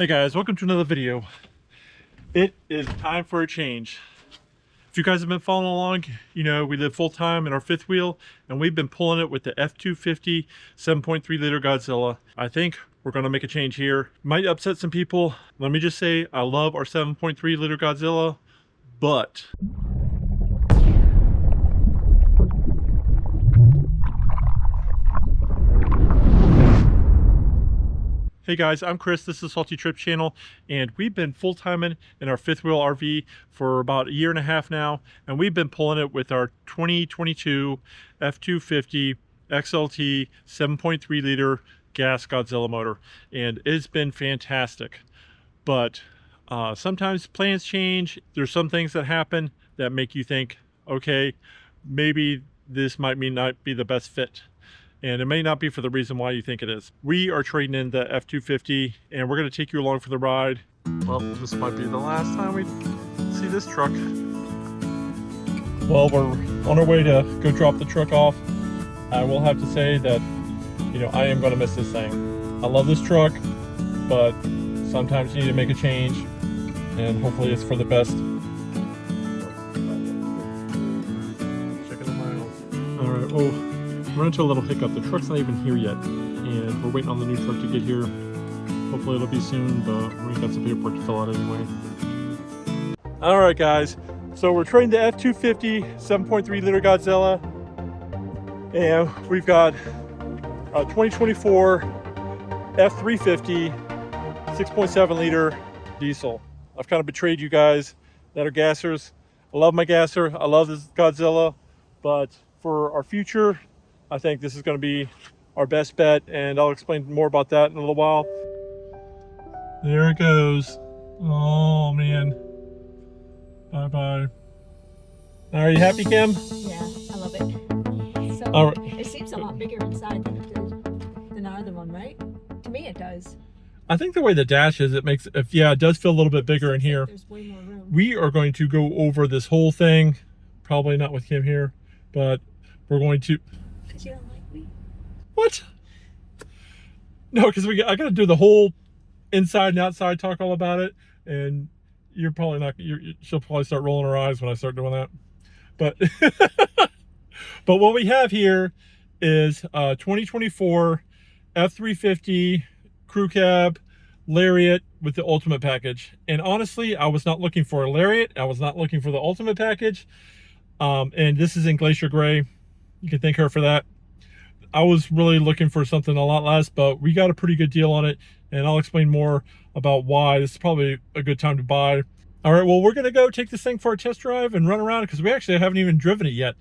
Hey guys, welcome to another video. It is time for a change. If you guys have been following along, you know we live full-time in our fifth wheel and we've been pulling it with the F250 7.3 liter Godzilla. I think we're going to make a change here. Might upset some people. Let me just say I love our 7.3 liter Godzilla, but hey guys, I'm Chris, this is Salty Trips channel, and we've been full-timing in our fifth wheel RV for about a year and a half now, and we've been pulling it with our 2022 F250 XLT 7.3 liter gas Godzilla motor, and it's been fantastic. But sometimes plans change. There's some things that happen that make you think, okay, maybe this might not be the best fit. And it may not be for the reason why you think it is. We are trading in the F250 and we're gonna take you along for the ride. Well, this might be the last time we see this truck. Well, we're on our way to go drop the truck off. I will have to say that, you know, I am gonna miss this thing. I love this truck, but sometimes you need to make a change and hopefully it's for the best. Checking the miles. All right, oh. Run into a little hiccup. The truck's not even here yet, and we're waiting on the new truck to get here. Hopefully it'll be soon, but we got some paperwork to fill out anyway. All right, guys. So we're trading the F250 7.3 liter Godzilla, and we've got a 2024 F350 6.7 liter diesel. I've kind of betrayed you guys that are gassers. I love my gasser. I love this Godzilla, but for our future, I think this is going to be our best bet, and I'll explain more about that in a little while. There it goes. Oh man. Bye-bye. Are you happy, Kim? Yeah, I love it. So all right. It seems a lot bigger inside than our other one, right? To me it does. I think the way the dash is, it makes, yeah, it does feel a little bit bigger in here. There's way more room. We are going to go over this whole thing, probably not with Kim here, but we're going to... Because you don't like me? What? No, because I got to do the whole inside and outside talk all about it, and you're probably not. She'll probably start rolling her eyes when I start doing that. But but what we have here is 2024 F350 crew cab Lariat with the Ultimate Package. And honestly, I was not looking for a Lariat. I was not looking for the Ultimate Package. And this is in Glacier Gray. You can thank her for that. I was really looking for something a lot less, but we got a pretty good deal on it, and I'll explain more about why. This is probably a good time to buy. All right, well, we're going to go take this thing for a test drive and run around because we actually haven't even driven it yet.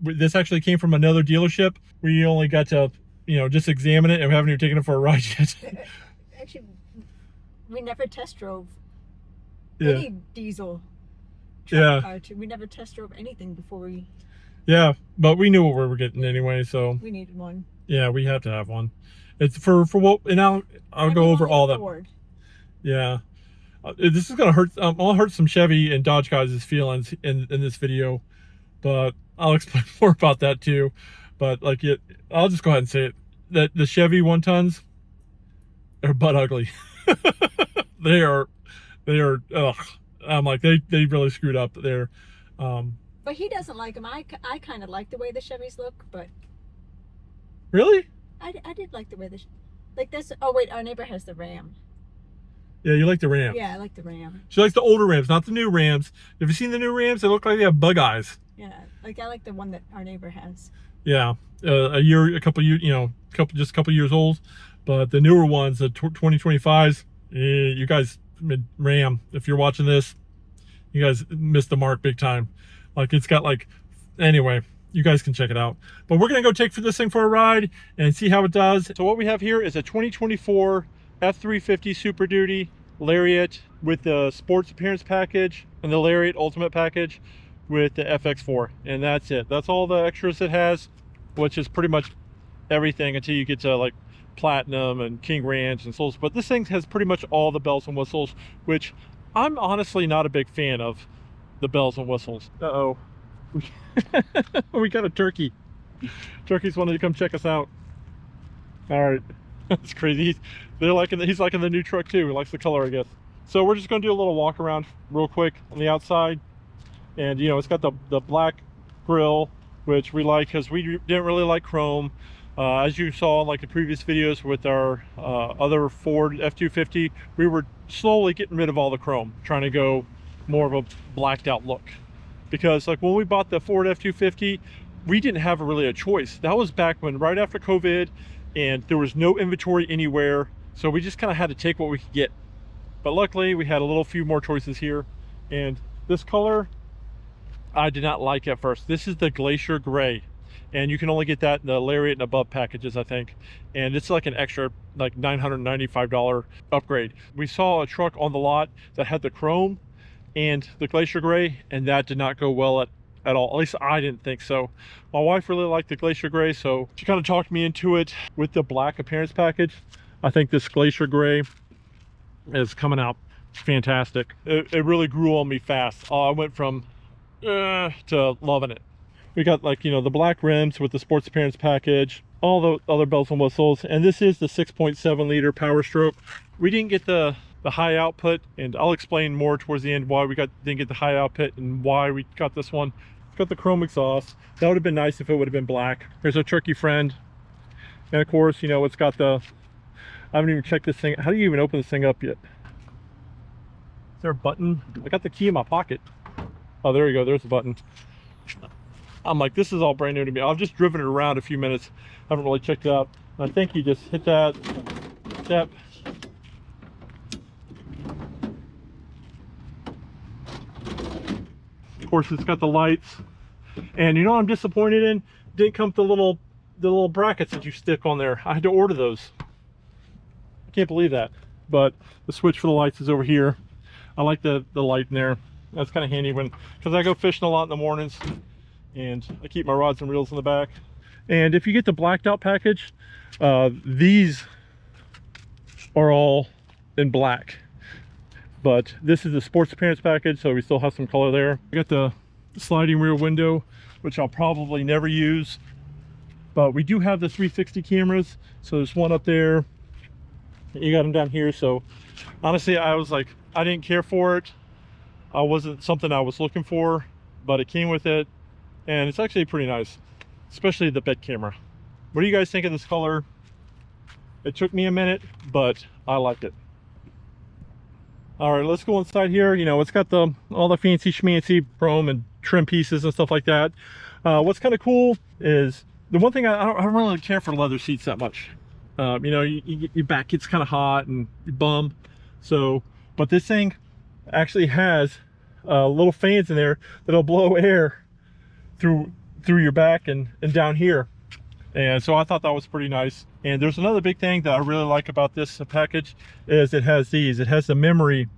This actually came from another dealership. We only got to, you know, just examine it, and we haven't even taken it for a ride yet. Actually, we never test drove any diesel truck. Yeah. We never test drove anything before we... Yeah, but we knew what we were getting anyway, so we needed one. Yeah, we have to have one. It's for what, and I'll go over all that. Yeah, this is gonna hurt. I'll hurt some Chevy and Dodge guys' feelings in this video, but I'll explain more about that too. But like I'll just go ahead and say it, that the Chevy 1-tons are butt ugly. they are. Ugh. I'm like they really screwed up there. But he doesn't like them. I kind of like the way the Chevys look, but... Really? I did like the way like this. Oh wait, our neighbor has the Ram. Yeah, you like the Ram. Yeah, I like the Ram. She likes the older Rams, not the new Rams. Have you seen the new Rams? They look like they have bug eyes. Yeah, like I like the one that our neighbor has. Yeah, a couple years, you know, just a couple years old. But the newer ones, the 2025s, you guys, Ram, if you're watching this, you guys missed the mark big time. Like it's got like, anyway, you guys can check it out. But we're gonna go take this thing for a ride and see how it does. So what we have here is a 2024 F350 Super Duty Lariat with the Sports Appearance Package and the Lariat Ultimate Package with the FX4. And that's it. That's all the extras it has, which is pretty much everything until you get to like Platinum and King Ranch and Souls. But this thing has pretty much all the bells and whistles, which I'm honestly not a big fan of. The bells and whistles. Uh-oh. We got a turkey. Turkey's wanted to come check us out. All right. It's crazy. He's liking the new truck too. He likes the color, I guess. So we're just going to do a little walk around real quick on the outside. And, you know, it's got the black grill, which we like because we didn't really like chrome. As you saw in like the previous videos with our other Ford F250, we were slowly getting rid of all the chrome, trying to go more of a blacked out look. Because like when we bought the Ford F250, we didn't have really a choice. That was back when, right after COVID, and there was no inventory anywhere. So we just kind of had to take what we could get. But luckily we had a few more choices here. And this color, I did not like at first. This is the Glacier Gray. And you can only get that in the Lariat and above packages, I think. And it's like an extra like $995 upgrade. We saw a truck on the lot that had the chrome and the Glacier Gray, and that did not go well at all. At least I didn't think so. My wife really liked the Glacier Gray, so she kind of talked me into it with the black appearance package. I think this Glacier Gray is coming out fantastic. It really grew on me fast. I went from to loving it. We got, like, you know, the black rims with the sports appearance package, all the other bells and whistles, and this is the 6.7 liter Power Stroke. We didn't get the high output, and I'll explain more towards the end why we didn't get the high output and why we got this one. It's got the chrome exhaust. That would have been nice if it would have been black. Here's our turkey friend, and of course, you know, it's got the, I haven't even checked this thing. How do you even open this thing up yet? Is there a button? I got the key in my pocket. Oh, there you go. There's the button. I'm like, this is all brand new to me. I've just driven it around a few minutes. I haven't really checked it out. And I think you just hit that step. Of course, it's got the lights. And you know what I'm disappointed in? Didn't come with the little brackets that you stick on there. I had to order those. I can't believe that. But the switch for the lights is over here. I like the light in there. That's kind of handy because I go fishing a lot in the mornings. And I keep my rods and reels in the back. And if you get the blacked out package, these are all in black, but this is the sports appearance package, so we still have some color there. We got the sliding rear window, which I'll probably never use, but we do have the 360 cameras. So there's one up there, you got them down here. So honestly, I was like, I didn't care for it. I wasn't something I was looking for, but it came with it. And it's actually pretty nice, especially the bed camera. What do you guys think of this color? It took me a minute, but I liked it. All right, let's go inside here. You know, it's got all the fancy schmancy chrome and trim pieces and stuff like that. What's kind of cool is the one thing I don't really care for leather seats that much. You know, your back gets kind of hot and you bum. So, but this thing actually has little fans in there that'll blow air through your back and down here. And so I thought that was pretty nice. And there's another big thing that I really like about this package is it has the memory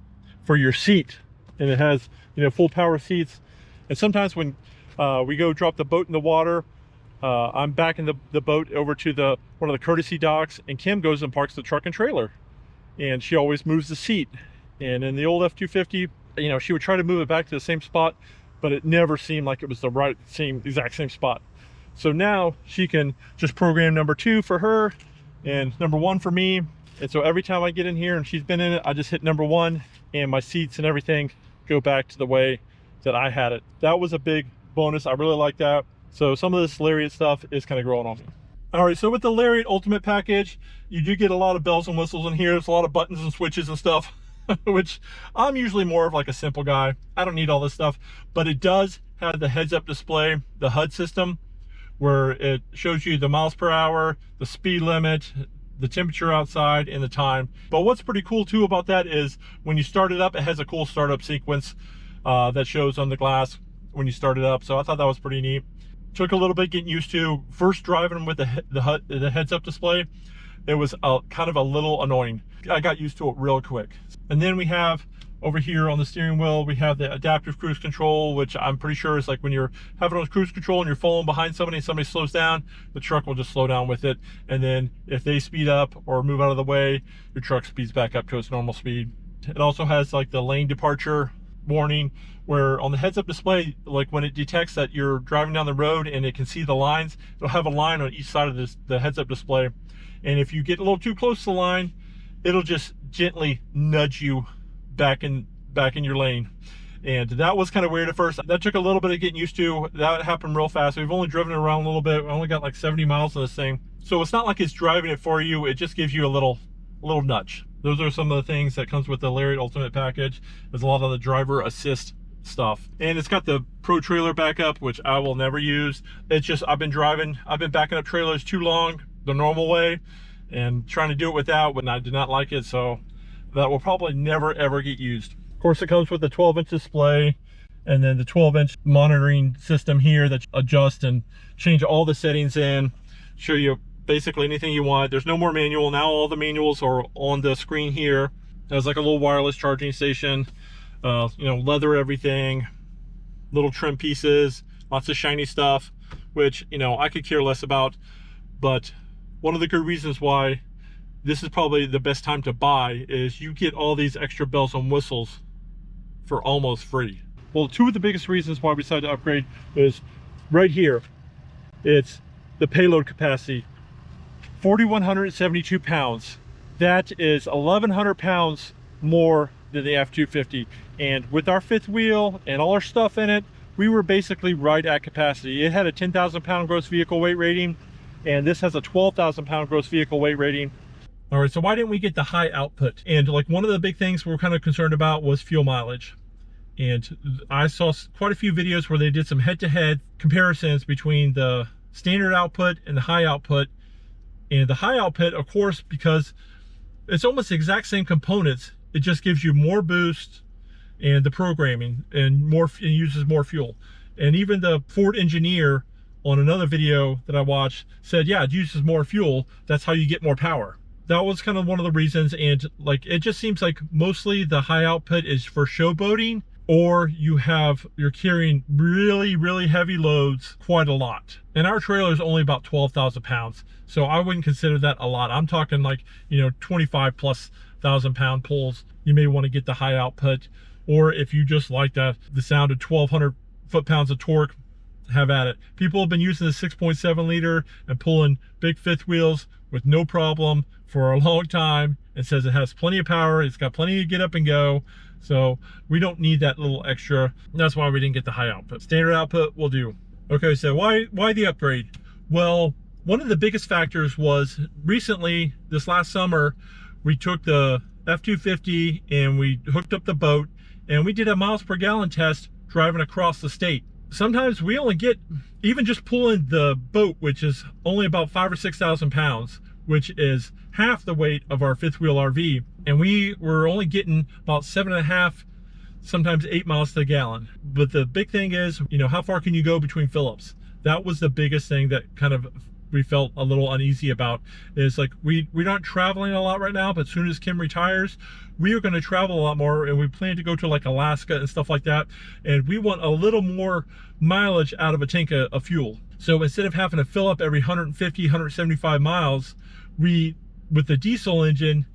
for your seat, and it has, you know, full power seats. And sometimes when we go drop the boat in the water, I'm backing the boat over to one of the courtesy docks, and Kim goes and parks the truck and trailer, and she always moves the seat. And in the old F250, you know, she would try to move it back to the same spot, but it never seemed like it was the exact same spot. So now she can just program number 2 for her and number 1 for me. And so every time I get in here and she's been in it, I just hit number 1 and my seats and everything go back to the way that I had it. That was a big bonus. I really like that. So some of this Lariat stuff is kind of growing on me. All right, so with the Lariat Ultimate Package, you do get a lot of bells and whistles in here. There's a lot of buttons and switches and stuff. Which I'm usually more of like a simple guy. I don't need all this stuff, but it does have the heads-up display, the HUD system, where it shows you the miles per hour, the speed limit, the temperature outside, and the time. But what's pretty cool too about that is when you start it up, it has a cool startup sequence that shows on the glass when you start it up. So I thought that was pretty neat. Took a little bit getting used to. First driving with the heads-up display, it was kind of a little annoying. I got used to it real quick. And then we have over here on the steering wheel, we have the adaptive cruise control, which I'm pretty sure is like when you're having on cruise control and you're following behind somebody and somebody slows down, the truck will just slow down with it. And then if they speed up or move out of the way, your truck speeds back up to its normal speed. It also has like the lane departure warning, where on the heads-up display, like when it detects that you're driving down the road and it can see the lines, it'll have a line on each side of the heads-up display. And if you get a little too close to the line, it'll just gently nudge you back in your lane. And that was kind of weird at first. That took a little bit of getting used to. That happened real fast. We've only driven it around a little bit. We only got like 70 miles on this thing. So it's not like it's driving it for you. It just gives you a little nudge. Those are some of the things that comes with the Lar Ultimate Package. There's a lot of the driver assist stuff. And it's got the Pro Trailer backup, which I will never use. It's just, I've been backing up trailers too long the normal way and trying to do it without, when I did not like it. So that will probably never ever get used. Of course, it comes with a 12-inch display and then the 12-inch monitoring system here that adjusts and change all the settings in, show you basically anything you want. There's no more manual. Now all the manuals are on the screen here. There's like a little wireless charging station, you know, leather everything, little trim pieces, lots of shiny stuff, which, you know, I could care less about. But one of the good reasons why this is probably the best time to buy is you get all these extra bells and whistles for almost free. Well, two of the biggest reasons why we decided to upgrade is right here. It's the payload capacity, 4,172 pounds. That is 1,100 pounds more than the F250. And with our fifth wheel and all our stuff in it, we were basically right at capacity. It had a 10,000 pound gross vehicle weight rating, and this has a 12,000 pound gross vehicle weight rating. All right, so why didn't we get the high output? And like one of the big things we're kind of concerned about was fuel mileage. And I saw quite a few videos where they did some head-to-head comparisons between the standard output and the high output. And the high output, of course, because it's almost the exact same components, it just gives you more boost and the programming and uses more fuel. And even the Ford engineer on another video that I watched said, yeah, it uses more fuel. That's how you get more power. That was kind of one of the reasons. And like, it just seems like mostly the high output is for showboating, or you're carrying really heavy loads quite a lot. And our trailer is only about 12,000 pounds. So I wouldn't consider that a lot. I'm talking like, you know, 25,000+ pound pulls. You may want to get the high output. Or if you just like the sound of 1,200 foot-pounds of torque, have at it. People have been using the 6.7 liter and pulling big fifth wheels with no problem for a long time, and says it has plenty of power. It's got plenty to get up and go. So we don't need that little extra. That's why we didn't get the high output. Standard output will do. Okay, so why the upgrade? Well, one of the biggest factors was recently, this last summer, we took the F250 and we hooked up the boat and we did a miles per gallon test driving across the state. Sometimes we only get, even just pulling the boat, which is only about 5,000 or 6,000 pounds, which is half the weight of our fifth wheel RV, and we were only getting about 7.5, sometimes 8 miles to the gallon. But the big thing is, you know, how far can you go between fill-ups? That was the biggest thing that kind of we felt a little uneasy about. Is like, we're not traveling a lot right now, but as soon as Kim retires, we are going to travel a lot more, and we plan to go to like Alaska and stuff like that, and we want a little more mileage out of a tank of fuel. So instead of having to fill up every 150, 175 miles, with the diesel engine,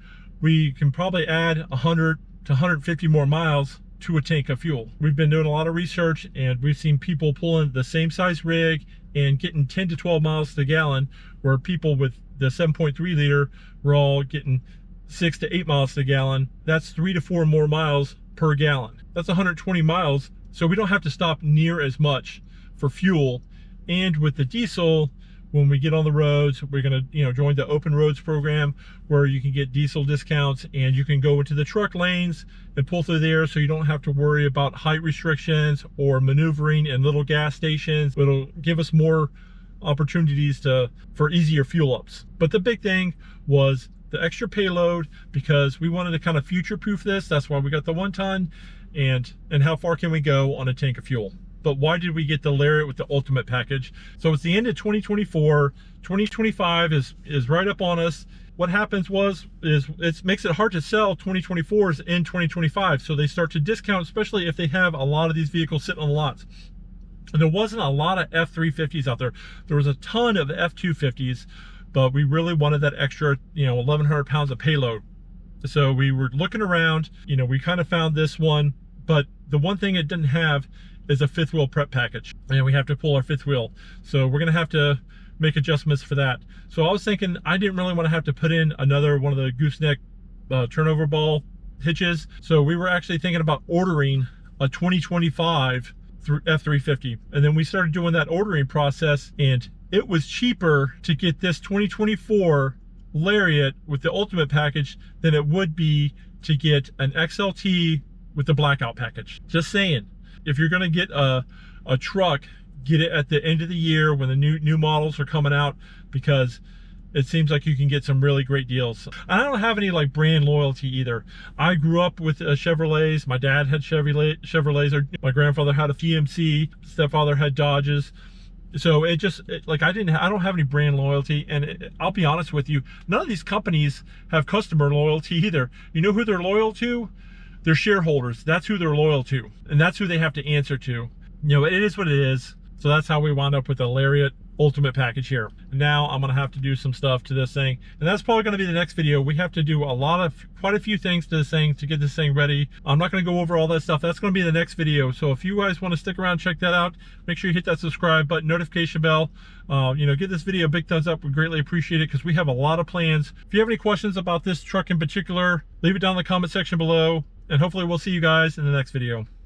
we can probably add 100 to 150 more miles to a tank of fuel. We've been doing a lot of research, and we've seen people pulling the same size rig and getting 10 to 12 miles to the gallon, where people with the 7.3 liter were all getting 6 to 8 miles to the gallon. That's 3 to 4 more miles per gallon. That's 120 miles. So we don't have to stop near as much for fuel. And with the diesel, when we get on the roads, we're going to, you know, join the open roads program, where you can get diesel discounts and you can go into the truck lanes and pull through there, so you don't have to worry about height restrictions or maneuvering in little gas stations. It'll give us more opportunities for easier fuel ups. But the big thing was the extra payload, because we wanted to kind of future-proof this. That's why we got the 1 ton, and how far can we go on a tank of fuel. But why did we get the Lar with the Ultimate Package? So it's the end of 2024. 2025 is right up on us. What happens is it makes it hard to sell 2024s in 2025. So they start to discount, especially if they have a lot of these vehicles sitting on the lots. And there wasn't a lot of F350s out there. There was a ton of F250s, but we really wanted that extra, you know, 1,100 pounds of payload. So we were looking around, you know, we kind of found this one, but the one thing it didn't have is a fifth wheel prep package, and we have to pull our fifth wheel. So we're gonna have to make adjustments for that. So I was thinking I didn't really want to have to put in another one of the gooseneck turnover ball hitches. So we were actually thinking about ordering a 2025 F350. And then we started doing that ordering process, and it was cheaper to get this 2024 Lariat with the Ultimate package than it would be to get an XLT with the Blackout package. Just saying, if you're gonna get a truck, get it at the end of the year when the new models are coming out, because it seems like you can get some really great deals. I don't have any like brand loyalty either. I grew up with Chevrolets. My dad had Chevrolets. Or my grandfather had a GMC. Stepfather had Dodges. So I don't have any brand loyalty. And I'll be honest with you, none of these companies have customer loyalty either. You know who they're loyal to? Their shareholders. That's who they're loyal to, and that's who they have to answer to. You know, it is what it is. So that's how we wound up with the Lariat Ultimate package here. Now I'm gonna have to do some stuff to this thing, and that's probably gonna be the next video. We have to do quite a few things to this thing to get this thing ready. I'm not gonna go over all that stuff. That's gonna be the next video. So if you guys want to stick around, check that out. Make sure you hit that subscribe button, notification bell. You know, give this video a big thumbs up. We greatly appreciate it, because we have a lot of plans. If you have any questions about this truck in particular, leave it down in the comment section below, and hopefully we'll see you guys in the next video.